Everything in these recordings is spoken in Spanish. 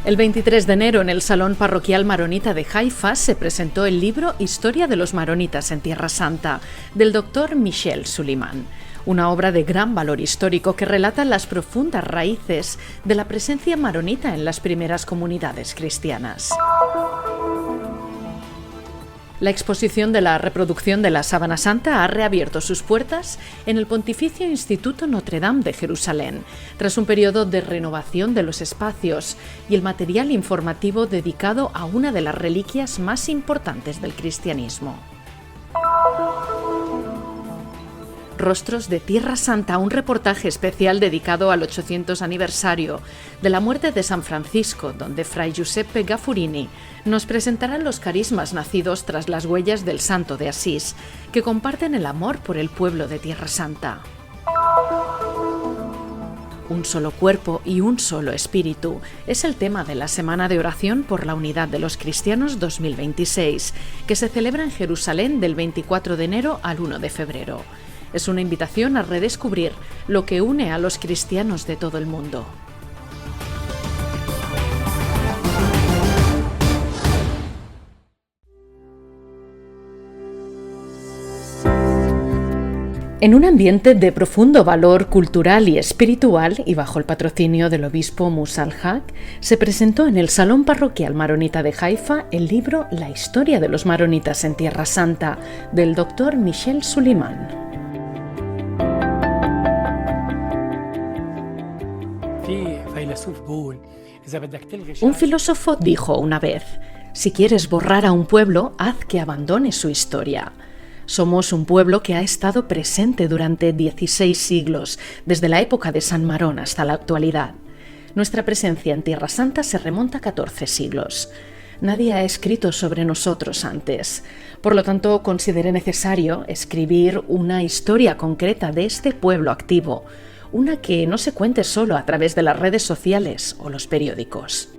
El 23 de enero en el Salón Parroquial Maronita de Haifa se presentó el libro Historia de los Maronitas en Tierra Santa, del doctor Michel Suleiman, una obra de gran valor histórico que relata las profundas raíces de la presencia maronita en las primeras comunidades cristianas. La exposición de la reproducción de la Sábana Santa ha reabierto sus puertas en el Pontificio Instituto Notre Dame de Jerusalén, tras un periodo de renovación de los espacios y el material informativo dedicado a una de las reliquias más importantes del cristianismo. Rostros de Tierra Santa, un reportaje especial dedicado al 800 aniversario de la muerte de San Francisco, donde Fray Giuseppe Gaffurini nos presentará los carismas nacidos tras las huellas del Santo de Asís, que comparten el amor por el pueblo de Tierra Santa. Un solo cuerpo y un solo espíritu es el tema de la Semana de Oración por la Unidad de los Cristianos 2026, que se celebra en Jerusalén del 24 de enero al 1 de febrero. Es una invitación a redescubrir lo que une a los cristianos de todo el mundo. En un ambiente de profundo valor cultural y espiritual y bajo el patrocinio del obispo Musa al-Haq, se presentó en el Salón Parroquial Maronita de Haifa el libro La historia de los maronitas en Tierra Santa, del doctor Michel Suleiman. Un filósofo dijo una vez: si quieres borrar a un pueblo, haz que abandone su historia. Somos un pueblo que ha estado presente durante 16 siglos, desde la época de San Marón hasta la actualidad. Nuestra presencia en Tierra Santa se remonta a 14 siglos. Nadie ha escrito sobre nosotros antes. Por lo tanto, consideré necesario escribir una historia concreta de este pueblo activo, una que no se cuente solo a través de las redes sociales o los periódicos.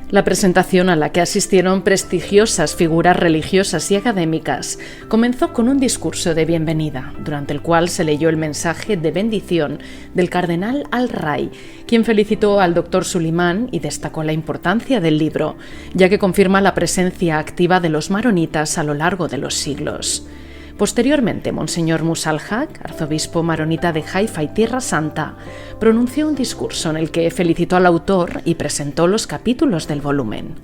La presentación, a la que asistieron prestigiosas figuras religiosas y académicas, comenzó con un discurso de bienvenida, durante el cual se leyó el mensaje de bendición del cardenal Al-Ray, quien felicitó al doctor Suleiman y destacó la importancia del libro, ya que confirma la presencia activa de los maronitas a lo largo de los siglos. Posteriormente, Monseñor Musa al-Haq, arzobispo maronita de Haifa y Tierra Santa, pronunció un discurso en el que felicitó al autor y presentó los capítulos del volumen.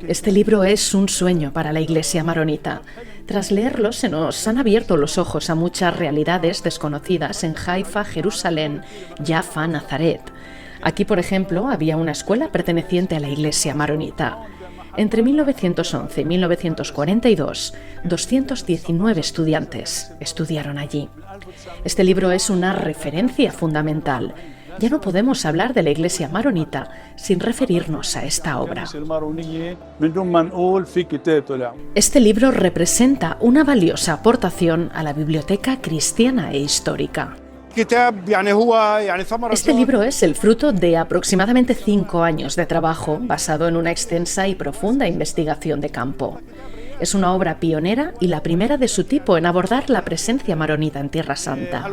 Este libro es un sueño para la Iglesia maronita. Tras leerlo, se nos han abierto los ojos a muchas realidades desconocidas en Haifa, Jerusalén, Jaffa, Nazaret. Aquí, por ejemplo, había una escuela perteneciente a la Iglesia maronita. Entre 1911 y 1942, 219 estudiantes estudiaron allí. Este libro es una referencia fundamental. Ya no podemos hablar de la Iglesia maronita sin referirnos a esta obra. Este libro representa una valiosa aportación a la biblioteca cristiana e histórica. Este libro es el fruto de aproximadamente 5 años de trabajo basado en una extensa y profunda investigación de campo. Es una obra pionera y la primera de su tipo en abordar la presencia maronita en Tierra Santa.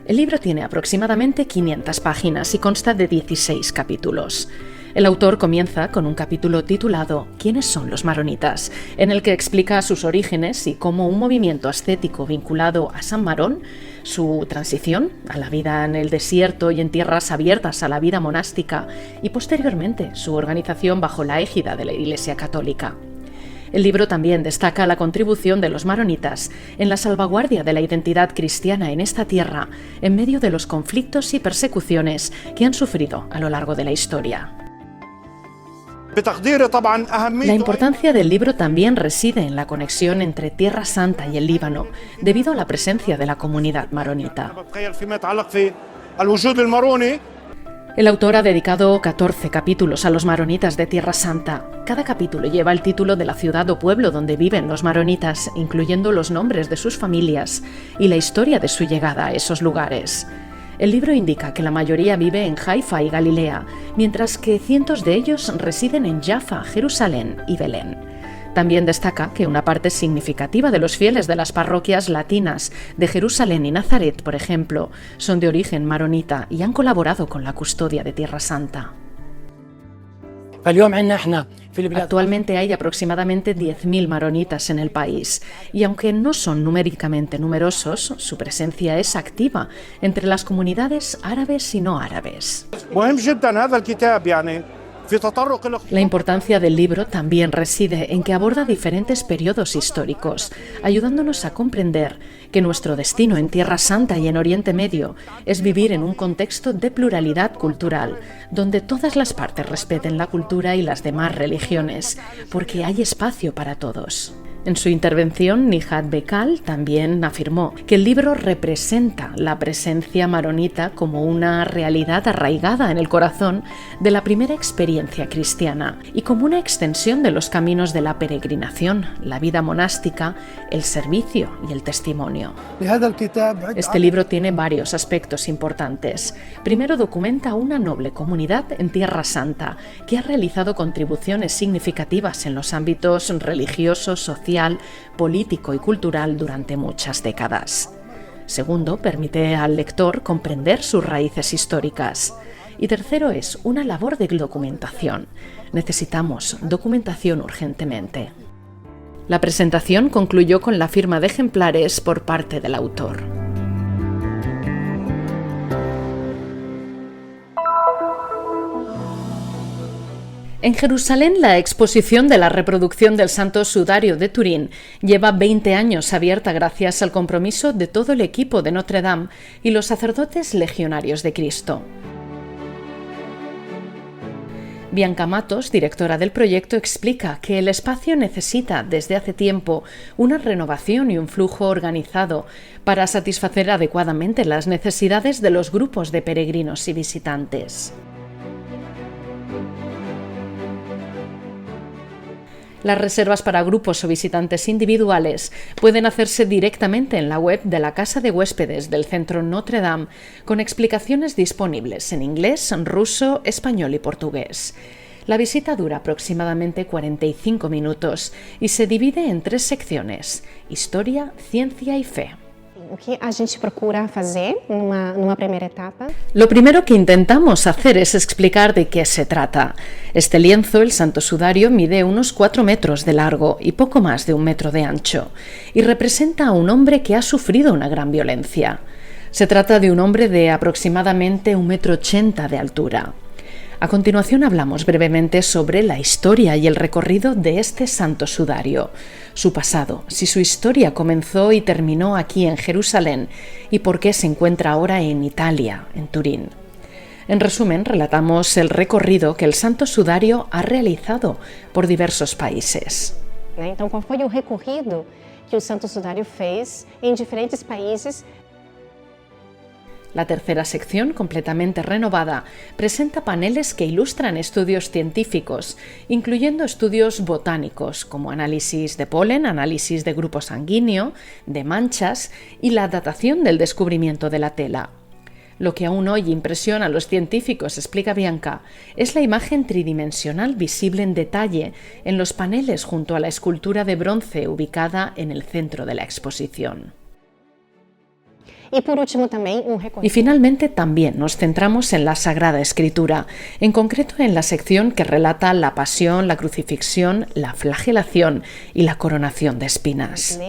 El libro tiene aproximadamente 500 páginas y consta de 16 capítulos. El autor comienza con un capítulo titulado ¿Quiénes son los maronitas?, en el que explica sus orígenes y cómo un movimiento ascético vinculado a San Marón, su transición a la vida en el desierto y en tierras abiertas a la vida monástica y posteriormente su organización bajo la égida de la Iglesia Católica. El libro también destaca la contribución de los maronitas en la salvaguardia de la identidad cristiana en esta tierra en medio de los conflictos y persecuciones que han sufrido a lo largo de la historia. La importancia del libro también reside en la conexión entre Tierra Santa y el Líbano, debido a la presencia de la comunidad maronita. El autor ha dedicado 14 capítulos a los maronitas de Tierra Santa. Cada capítulo lleva el título de la ciudad o pueblo donde viven los maronitas, incluyendo los nombres de sus familias y la historia de su llegada a esos lugares. El libro indica que la mayoría vive en Haifa y Galilea, mientras que cientos de ellos residen en Jaffa, Jerusalén y Belén. También destaca que una parte significativa de los fieles de las parroquias latinas de Jerusalén y Nazaret, por ejemplo, son de origen maronita y han colaborado con la custodia de Tierra Santa. Actualmente hay aproximadamente 10.000 maronitas en el país y aunque no son numéricamente numerosos, su presencia es activa entre las comunidades árabes y no árabes. La importancia del libro también reside en que aborda diferentes periodos históricos, ayudándonos a comprender que nuestro destino en Tierra Santa y en Oriente Medio es vivir en un contexto de pluralidad cultural, donde todas las partes respeten la cultura y las demás religiones, porque hay espacio para todos. En su intervención, Nihat Bekal también afirmó que el libro representa la presencia maronita como una realidad arraigada en el corazón de la primera experiencia cristiana y como una extensión de los caminos de la peregrinación, la vida monástica, el servicio y el testimonio. Este libro tiene varios aspectos importantes. Primero, documenta una noble comunidad en Tierra Santa que ha realizado contribuciones significativas en los ámbitos religioso, social, político y cultural durante muchas décadas. Segundo, permite al lector comprender sus raíces históricas. Y tercero, es una labor de documentación. Necesitamos documentación urgentemente. La presentación concluyó con la firma de ejemplares por parte del autor. En Jerusalén, la exposición de la reproducción del Santo Sudario de Turín lleva 20 años abierta gracias al compromiso de todo el equipo de Notre Dame y los sacerdotes legionarios de Cristo. Bianca Matos, directora del proyecto, explica que el espacio necesita desde hace tiempo una renovación y un flujo organizado para satisfacer adecuadamente las necesidades de los grupos de peregrinos y visitantes. Las reservas para grupos o visitantes individuales pueden hacerse directamente en la web de la Casa de Huéspedes del Centro Notre Dame, con explicaciones disponibles en inglés, ruso, español y portugués. La visita dura aproximadamente 45 minutos y se divide en 3 secciones: historia, ciencia y fe. Lo primero que intentamos hacer es explicar de qué se trata. Este lienzo, el Santo Sudario, mide unos 4 metros de largo y poco más de 1 metro de ancho, y representa a un hombre que ha sufrido una gran violencia. Se trata de un hombre de aproximadamente 1,80 m de altura. A continuación hablamos brevemente sobre la historia y el recorrido de este Santo Sudario, su pasado, si su historia comenzó y terminó aquí en Jerusalén y por qué se encuentra ahora en Italia, en Turín. En resumen, relatamos el recorrido que el Santo Sudario ha realizado por diversos países. Então, qual foi o recorrido que o Santo Sudario fez em diferentes países? La tercera sección, completamente renovada, presenta paneles que ilustran estudios científicos, incluyendo estudios botánicos como análisis de polen, análisis de grupo sanguíneo, de manchas y la datación del descubrimiento de la tela. Lo que aún hoy impresiona a los científicos, explica Bianca, es la imagen tridimensional visible en detalle en los paneles junto a la escultura de bronce ubicada en el centro de la exposición. Y finalmente también nos centramos en la Sagrada Escritura, en concreto en la sección que relata la pasión, la crucifixión, la flagelación y la coronación de espinas.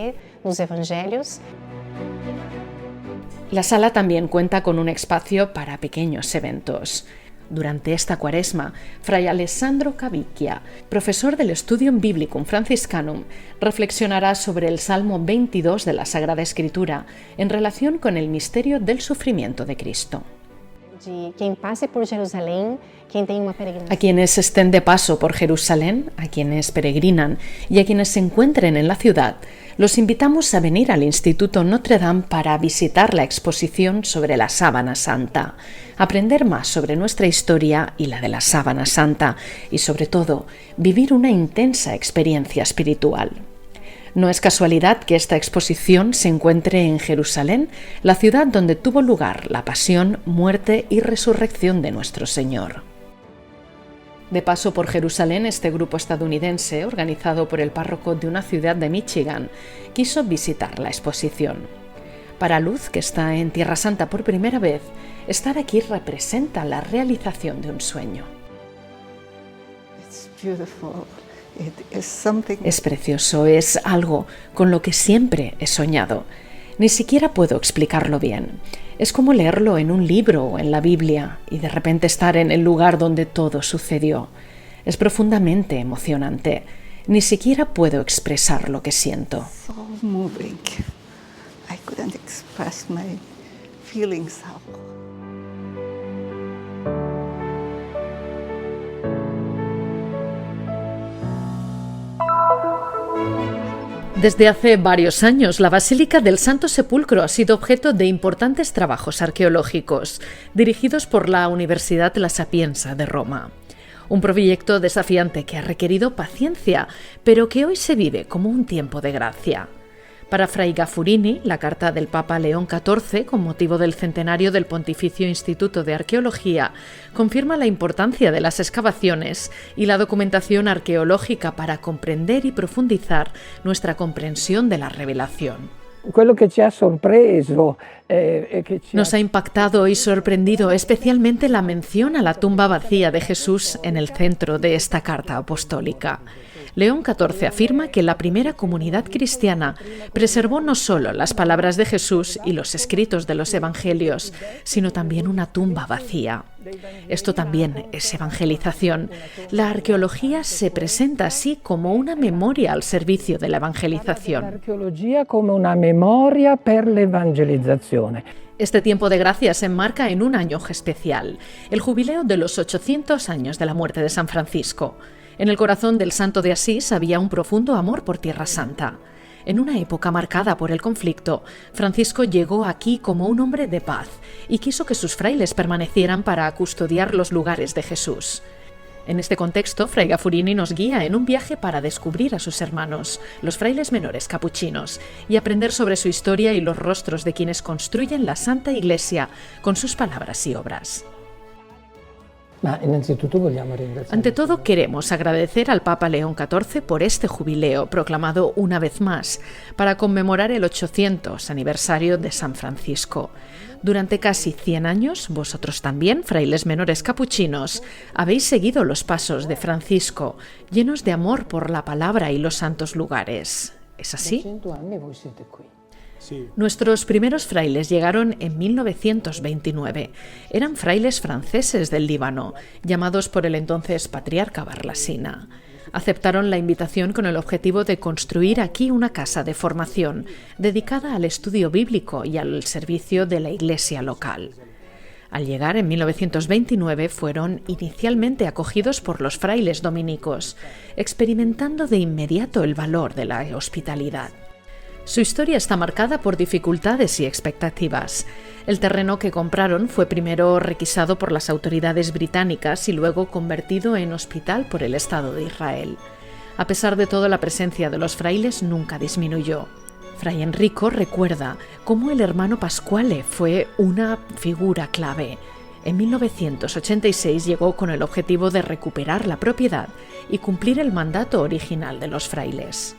La sala también cuenta con un espacio para pequeños eventos. Durante esta cuaresma, Fray Alessandro Cavicchia, profesor del Studium Biblicum Franciscanum, reflexionará sobre el Salmo 22 de la Sagrada Escritura en relación con el misterio del sufrimiento de Cristo. A quienes estén de paso por Jerusalén, a quienes peregrinan y a quienes se encuentren en la ciudad, los invitamos a venir al Instituto Notre Dame para visitar la exposición sobre la Sábana Santa, aprender más sobre nuestra historia y la de la Sábana Santa y, sobre todo, vivir una intensa experiencia espiritual. No es casualidad que esta exposición se encuentre en Jerusalén, la ciudad donde tuvo lugar la pasión, muerte y resurrección de nuestro Señor. De paso por Jerusalén, este grupo estadounidense, organizado por el párroco de una ciudad de Michigan, quiso visitar la exposición. Para Luz, que está en Tierra Santa por primera vez, estar aquí representa la realización de un sueño. Es precioso, es algo con lo que siempre he soñado. Ni siquiera puedo explicarlo bien. Es como leerlo en un libro o en la Biblia y de repente estar en el lugar donde todo sucedió. Es profundamente emocionante. Ni siquiera puedo expresar lo que siento. So moving. I couldn't express my feelings. Desde hace varios años, la Basílica del Santo Sepulcro ha sido objeto de importantes trabajos arqueológicos, dirigidos por la Universidad La Sapienza de Roma. Un proyecto desafiante que ha requerido paciencia, pero que hoy se vive como un tiempo de gracia. Para Fray Gaffurini, la carta del Papa León XIV, con motivo del centenario del Pontificio Instituto de Arqueología, confirma la importancia de las excavaciones y la documentación arqueológica para comprender y profundizar nuestra comprensión de la revelación. Nos ha impactado y sorprendido especialmente la mención a la tumba vacía de Jesús en el centro de esta carta apostólica. León XIV afirma que la primera comunidad cristiana preservó no solo las palabras de Jesús y los escritos de los evangelios, sino también una tumba vacía. Esto también es evangelización. La arqueología se presenta así como una memoria al servicio de la evangelización. La arqueología como una memoria per l'evangelizzazione. Este tiempo de gracia se enmarca en un año especial, el jubileo de los 800 años de la muerte de San Francisco. En el corazón del santo de Asís había un profundo amor por Tierra Santa. En una época marcada por el conflicto, Francisco llegó aquí como un hombre de paz y quiso que sus frailes permanecieran para custodiar los lugares de Jesús. En este contexto, Fray Gaffurini nos guía en un viaje para descubrir a sus hermanos, los frailes menores capuchinos, y aprender sobre su historia y los rostros de quienes construyen la Santa Iglesia con sus palabras y obras. Ante todo, queremos agradecer al Papa León XIV por este jubileo proclamado una vez más para conmemorar el 800 aniversario de San Francisco. Durante casi 100 años, vosotros también, frailes menores capuchinos, habéis seguido los pasos de Francisco, llenos de amor por la palabra y los santos lugares. ¿Es así? Nuestros primeros frailes llegaron en 1929. Eran frailes franceses del Líbano, llamados por el entonces patriarca Barlasina. Aceptaron la invitación con el objetivo de construir aquí una casa de formación dedicada al estudio bíblico y al servicio de la iglesia local. Al llegar en 1929 fueron inicialmente acogidos por los frailes dominicos, experimentando de inmediato el valor de la hospitalidad. Su historia está marcada por dificultades y expectativas. El terreno que compraron fue primero requisado por las autoridades británicas y luego convertido en hospital por el Estado de Israel. A pesar de todo, la presencia de los frailes nunca disminuyó. Fray Enrico recuerda cómo el hermano Pasquale fue una figura clave. En 1986 llegó con el objetivo de recuperar la propiedad y cumplir el mandato original de los frailes.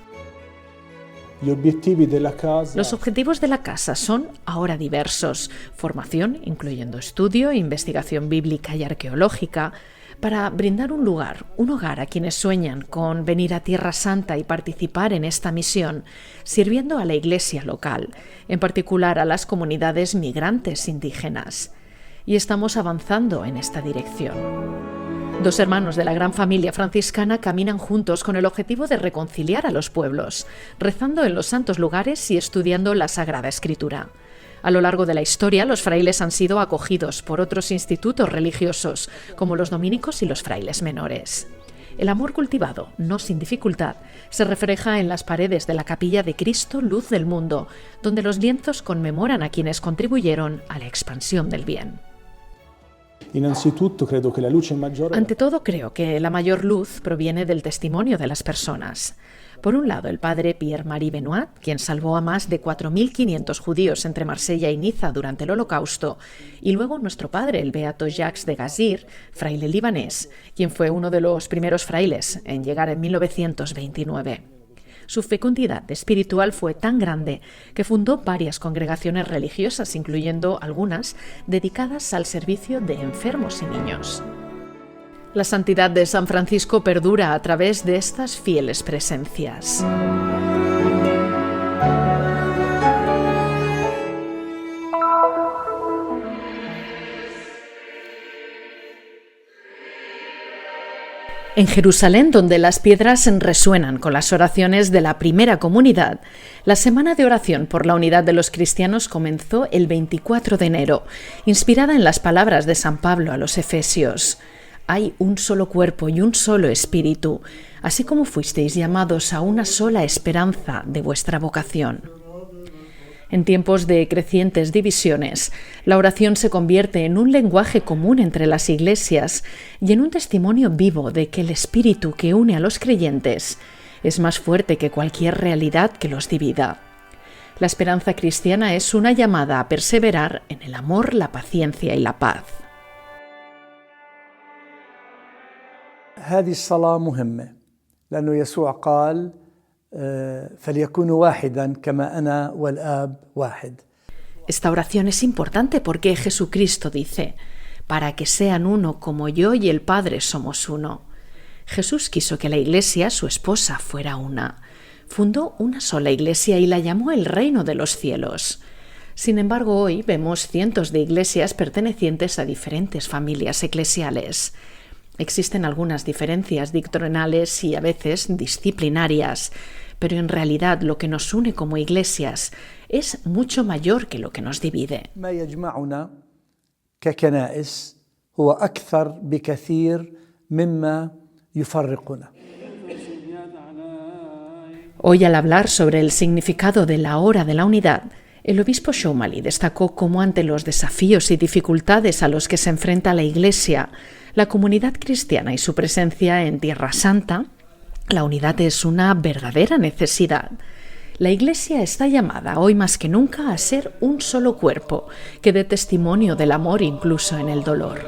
Los objetivos de la casa son ahora diversos: formación, incluyendo estudio, investigación bíblica y arqueológica, para brindar un lugar, un hogar a quienes sueñan con venir a Tierra Santa y participar en esta misión, sirviendo a la iglesia local, en particular a las comunidades migrantes indígenas. Y estamos avanzando en esta dirección. Dos hermanos de la gran familia franciscana caminan juntos con el objetivo de reconciliar a los pueblos, rezando en los santos lugares y estudiando la Sagrada Escritura. A lo largo de la historia, los frailes han sido acogidos por otros institutos religiosos, como los dominicos y los frailes menores. El amor cultivado, no sin dificultad, se refleja en las paredes de la capilla de Cristo, Luz del Mundo, donde los lienzos conmemoran a quienes contribuyeron a la expansión del bien. Ante todo, creo que la mayor luz proviene del testimonio de las personas. Por un lado, el padre Pierre-Marie Benoit, quien salvó a más de 4.500 judíos entre Marsella y Niza durante el Holocausto, y luego nuestro padre, el beato Jacques de Gazir, fraile libanés, quien fue uno de los primeros frailes en llegar en 1929. Su fecundidad espiritual fue tan grande que fundó varias congregaciones religiosas, incluyendo algunas dedicadas al servicio de enfermos y niños. La santidad de San Francisco perdura a través de estas fieles presencias. En Jerusalén, donde las piedras resuenan con las oraciones de la primera comunidad, la semana de oración por la unidad de los cristianos comenzó el 24 de enero, inspirada en las palabras de San Pablo a los Efesios. Hay un solo cuerpo y un solo espíritu, así como fuisteis llamados a una sola esperanza de vuestra vocación. En tiempos de crecientes divisiones, la oración se convierte en un lenguaje común entre las iglesias y en un testimonio vivo de que el espíritu que une a los creyentes es más fuerte que cualquier realidad que los divida. La esperanza cristiana es una llamada a perseverar en el amor, la paciencia y la paz. هذه الصلاة مهمة لأنه يسوع قال فليكونوا واحدا كما أنا والآب واحد. Esta oración es importante porque Jesucristo dice, para que sean uno como yo y el Padre somos uno. Jesús quiso que la Iglesia, su esposa, fuera una. Fundó una sola Iglesia y la llamó el Reino de los Cielos. Sin embargo, hoy vemos cientos de iglesias pertenecientes a diferentes familias eclesiales. Existen algunas diferencias doctrinales y a veces disciplinarias, pero en realidad lo que nos une como iglesias es mucho mayor que lo que nos divide. ما يجمعنا ككنائس هو أكثر بكثير مما يفرقنا. Hoy, al hablar sobre el significado de la hora de la unidad, el obispo Shoumali destacó cómo ante los desafíos y dificultades a los que se enfrenta la Iglesia, la comunidad cristiana y su presencia en Tierra Santa, la unidad es una verdadera necesidad. La Iglesia está llamada hoy más que nunca a ser un solo cuerpo, que dé testimonio del amor incluso en el dolor.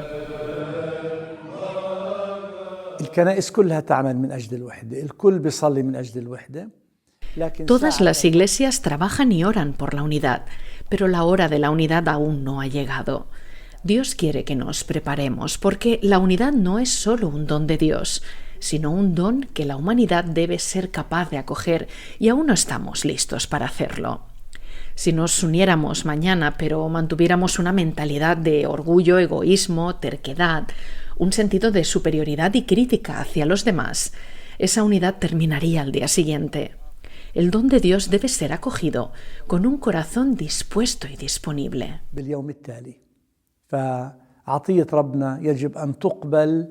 الكنائس كلها تعمل من أجل الوحدة، الكل بيصلي من أجل الوحدة. Todas las iglesias trabajan y oran por la unidad, pero la hora de la unidad aún no ha llegado. Dios quiere que nos preparemos, porque la unidad no es solo un don de Dios, sino un don que la humanidad debe ser capaz de acoger y aún no estamos listos para hacerlo. Si nos uniéramos mañana, pero mantuviéramos una mentalidad de orgullo, egoísmo, terquedad, un sentido de superioridad y crítica hacia los demás, esa unidad terminaría al día siguiente. El don de Dios debe ser acogido con un corazón dispuesto y disponible. باليوم التالي فعطية ربنا يجب أن تقبل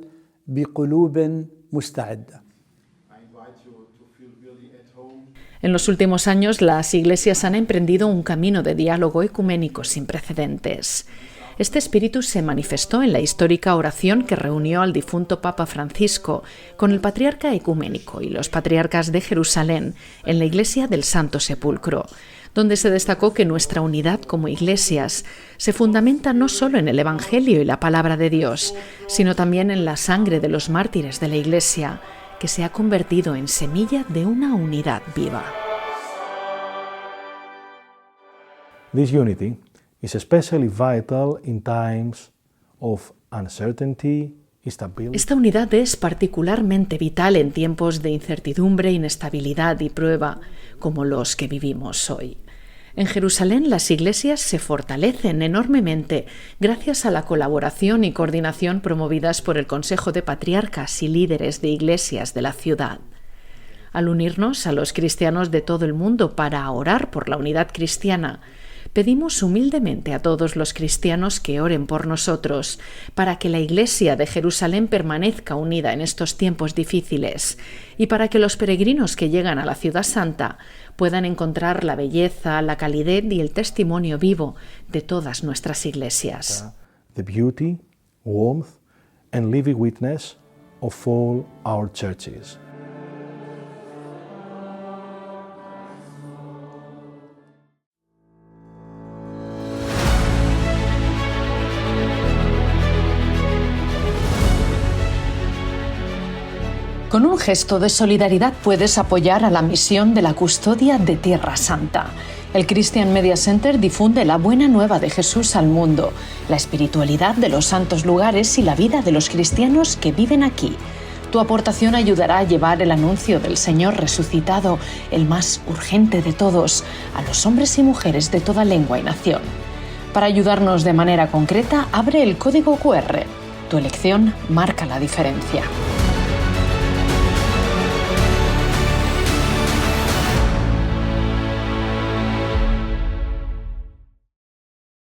بقلوب مستعدة. En los últimos años, las iglesias han emprendido un camino de diálogo ecuménico sin precedentes. Este espíritu se manifestó en la histórica oración que reunió al difunto Papa Francisco con el patriarca ecuménico y los patriarcas de Jerusalén en la Iglesia del Santo Sepulcro, donde se destacó que nuestra unidad como iglesias se fundamenta no solo en el Evangelio y la palabra de Dios, sino también en la sangre de los mártires de la Iglesia, que se ha convertido en semilla de una unidad viva. This unity is especially vital in times of uncertainty, instability. Esta unidad es particularmente vital en tiempos de incertidumbre, inestabilidad y prueba, como los que vivimos hoy. En Jerusalén las iglesias se fortalecen enormemente gracias a la colaboración y coordinación promovidas por el Consejo de Patriarcas y líderes de iglesias de la ciudad. Al unirnos a los cristianos de todo el mundo para orar por la unidad cristiana, pedimos humildemente a todos los cristianos que oren por nosotros, para que la Iglesia de Jerusalén permanezca unida en estos tiempos difíciles y para que los peregrinos que llegan a la Ciudad Santa puedan encontrar la belleza, la calidez y el testimonio vivo de todas nuestras iglesias. The beauty, warmth, and living witness of all our churches. Con un gesto de solidaridad puedes apoyar a la misión de la custodia de Tierra Santa. El Christian Media Center difunde la buena nueva de Jesús al mundo, la espiritualidad de los santos lugares y la vida de los cristianos que viven aquí. Tu aportación ayudará a llevar el anuncio del Señor resucitado, el más urgente de todos, a los hombres y mujeres de toda lengua y nación. Para ayudarnos de manera concreta, abre el código QR. Tu elección marca la diferencia.